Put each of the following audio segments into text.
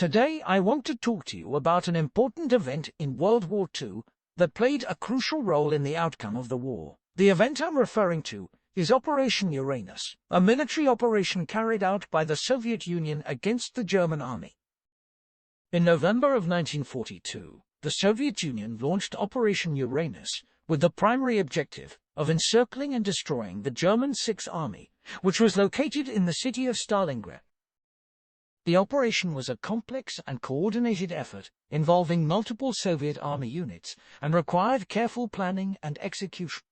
Today I want to talk to you about an important event in World War II that played a crucial role in the outcome of the war. The event I'm referring to is Operation Uranus, a military operation carried out by the Soviet Union against the German army. In November of 1942, the Soviet Union launched Operation Uranus with the primary objective of encircling and destroying the German Sixth Army, which was located in the city of Stalingrad. The operation was a complex and coordinated effort involving multiple Soviet Army units and required careful planning and execution.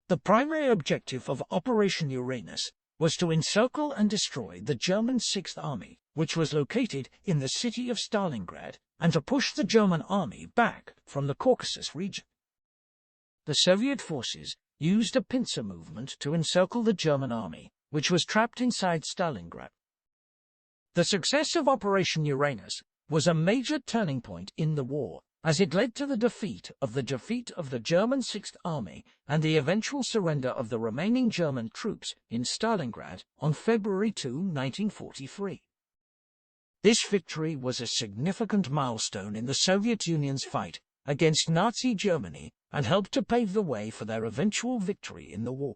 The primary objective of Operation Uranus was to encircle and destroy the German Sixth Army, which was located in the city of Stalingrad, and to push the German army back from the Caucasus region. The Soviet forces used a pincer movement to encircle the German army, which was trapped inside Stalingrad. The success of Operation Uranus was a major turning point in the war, as it led to the defeat of the German Sixth Army and the eventual surrender of the remaining German troops in Stalingrad on February 2, 1943. This victory was a significant milestone in the Soviet Union's fight against Nazi Germany and helped to pave the way for their eventual victory in the war.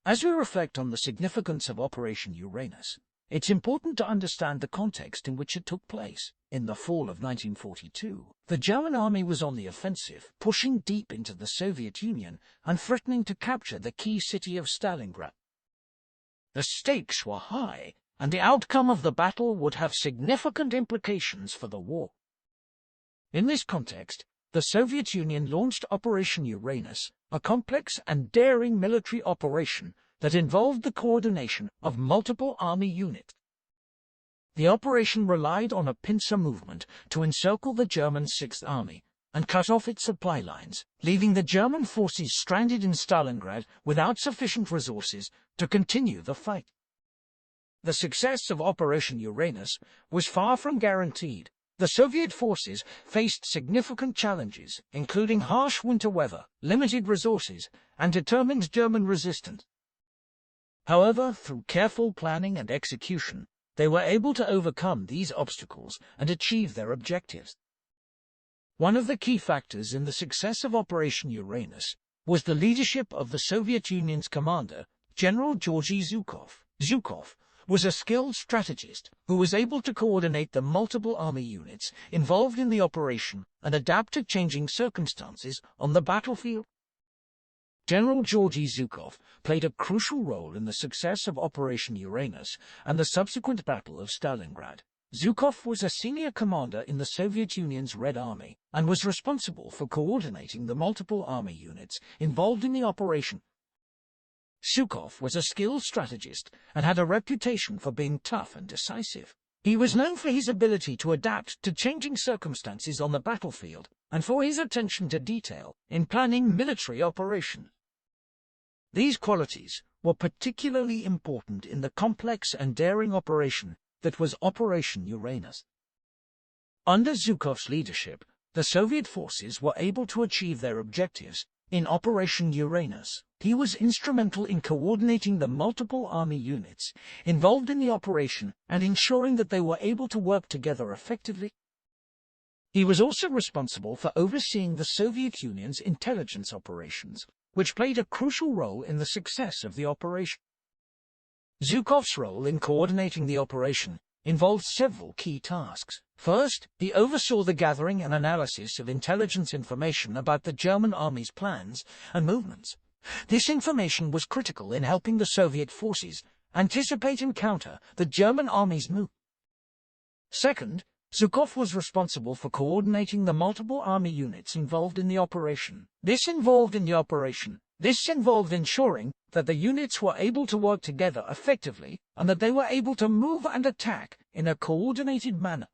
As we reflect on the significance of Operation Uranus, it's important to understand the context in which it took place. In the fall of 1942, the German army was on the offensive, pushing deep into the Soviet Union and threatening to capture the key city of Stalingrad. The stakes were high, and the outcome of the battle would have significant implications for the war. In this context, the Soviet Union launched Operation Uranus, a complex and daring military operation that involved the coordination of multiple army units. The operation relied on a pincer movement to encircle the German Sixth Army and cut off its supply lines, leaving the German forces stranded in Stalingrad without sufficient resources to continue the fight. The success of Operation Uranus was far from guaranteed. The Soviet forces faced significant challenges, including harsh winter weather, limited resources, and determined German resistance. However, through careful planning and execution, they were able to overcome these obstacles and achieve their objectives. One of the key factors in the success of Operation Uranus was the leadership of the Soviet Union's commander, General Georgy Zhukov. Zhukov was a skilled strategist who was able to coordinate the multiple army units involved in the operation and adapt to changing circumstances on the battlefield. General Georgy Zhukov played a crucial role in the success of Operation Uranus and the subsequent Battle of Stalingrad. Zhukov was a senior commander in the Soviet Union's Red Army and was responsible for coordinating the multiple army units involved in the operation. Zhukov was a skilled strategist and had a reputation for being tough and decisive. He was known for his ability to adapt to changing circumstances on the battlefield and for his attention to detail in planning military operations. These qualities were particularly important in the complex and daring operation that was Operation Uranus. Under Zhukov's leadership, the Soviet forces were able to achieve their objectives in Operation Uranus. He was instrumental in coordinating the multiple army units involved in the operation and ensuring that they were able to work together effectively. He was also responsible for overseeing the Soviet Union's intelligence operations, which played a crucial role in the success of the operation. Zhukov's role in coordinating the operation involved several key tasks. First, he oversaw the gathering and analysis of intelligence information about the German army's plans and movements. This information was critical in helping the Soviet forces anticipate and counter the German army's movement. Second, Zhukov was responsible for coordinating the multiple army units involved in the operation. This involved ensuring that the units were able to work together effectively and that they were able to move and attack in a coordinated manner.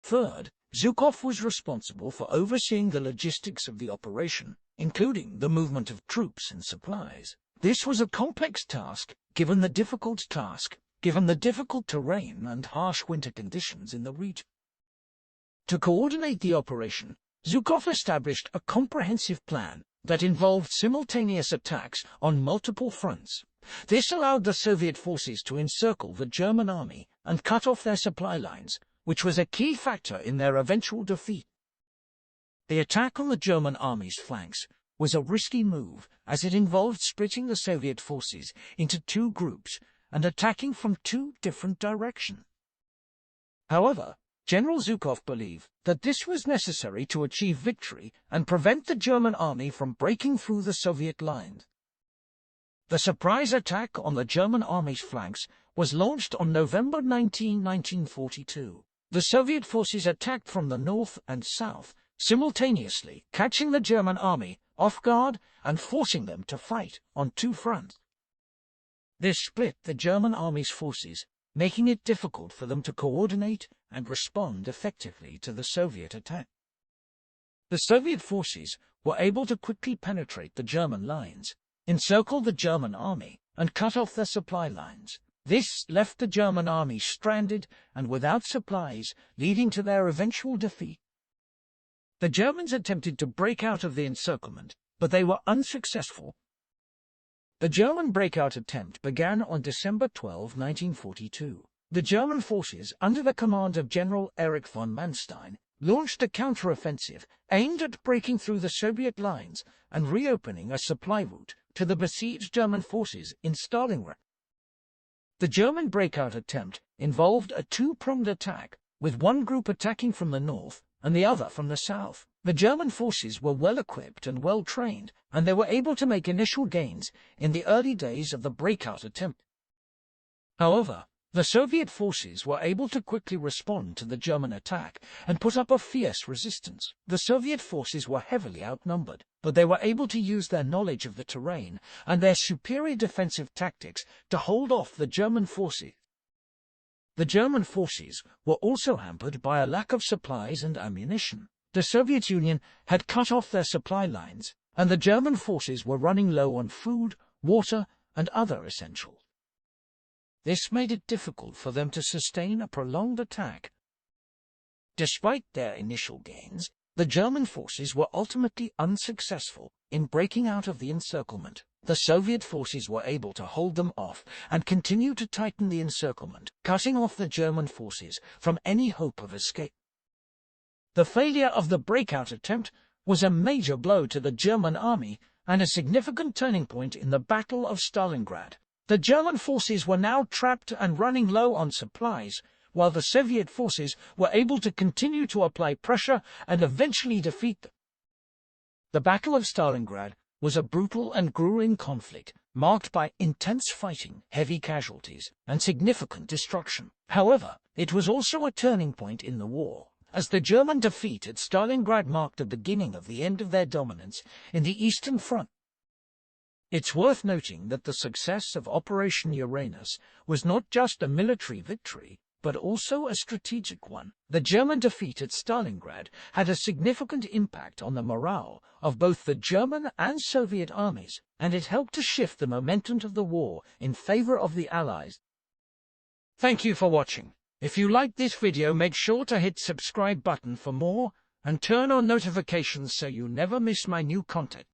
Third, Zhukov was responsible for overseeing the logistics of the operation, including the movement of troops and supplies. This was a complex task, given the difficult terrain and harsh winter conditions in the region. To coordinate the operation, Zhukov established a comprehensive plan that involved simultaneous attacks on multiple fronts. This allowed the Soviet forces to encircle the German army and cut off their supply lines, which was a key factor in their eventual defeat. The attack on the German army's flanks was a risky move, as it involved splitting the Soviet forces into two groups and attacking from two different directions. However, General Zhukov believed that this was necessary to achieve victory and prevent the German army from breaking through the Soviet lines. The surprise attack on the German army's flanks was launched on November 19, 1942. The Soviet forces attacked from the north and south, simultaneously catching the German army off guard and forcing them to fight on two fronts. This split the German army's forces, making it difficult for them to coordinate and respond effectively to the Soviet attack. The Soviet forces were able to quickly penetrate the German lines, encircle the German army, and cut off their supply lines. This left the German army stranded and without supplies, leading to their eventual defeat. The Germans attempted to break out of the encirclement, but they were unsuccessful. The German breakout attempt began on December 12, 1942. The German forces, under the command of General Erich von Manstein, launched a counteroffensive aimed at breaking through the Soviet lines and reopening a supply route to the besieged German forces in Stalingrad. The German breakout attempt involved a two-pronged attack, with one group attacking from the north and the other from the south. The German forces were well equipped and well trained, and they were able to make initial gains in the early days of the breakout attempt. However, the Soviet forces were able to quickly respond to the German attack and put up a fierce resistance. The Soviet forces were heavily outnumbered, but they were able to use their knowledge of the terrain and their superior defensive tactics to hold off the German forces. The German forces were also hampered by a lack of supplies and ammunition. The Soviet Union had cut off their supply lines, and the German forces were running low on food, water, and other essentials. This made it difficult for them to sustain a prolonged attack. Despite their initial gains, the German forces were ultimately unsuccessful in breaking out of the encirclement. The Soviet forces were able to hold them off and continue to tighten the encirclement, cutting off the German forces from any hope of escape. The failure of the breakout attempt was a major blow to the German army and a significant turning point in the Battle of Stalingrad. The German forces were now trapped and running low on supplies, while the Soviet forces were able to continue to apply pressure and eventually defeat them. The Battle of Stalingrad was a brutal and grueling conflict, marked by intense fighting, heavy casualties, and significant destruction. However, it was also a turning point in the war, as the German defeat at Stalingrad marked the beginning of the end of their dominance in the Eastern Front. It's worth noting that the success of Operation Uranus was not just a military victory, but also a strategic one. The German defeat at Stalingrad had a significant impact on the morale of both the German and Soviet armies, and it helped to shift the momentum of the war in favor of the Allies. Thank you for watching. If you liked this video, make sure to hit subscribe button for more and turn on notifications so you never miss my new content.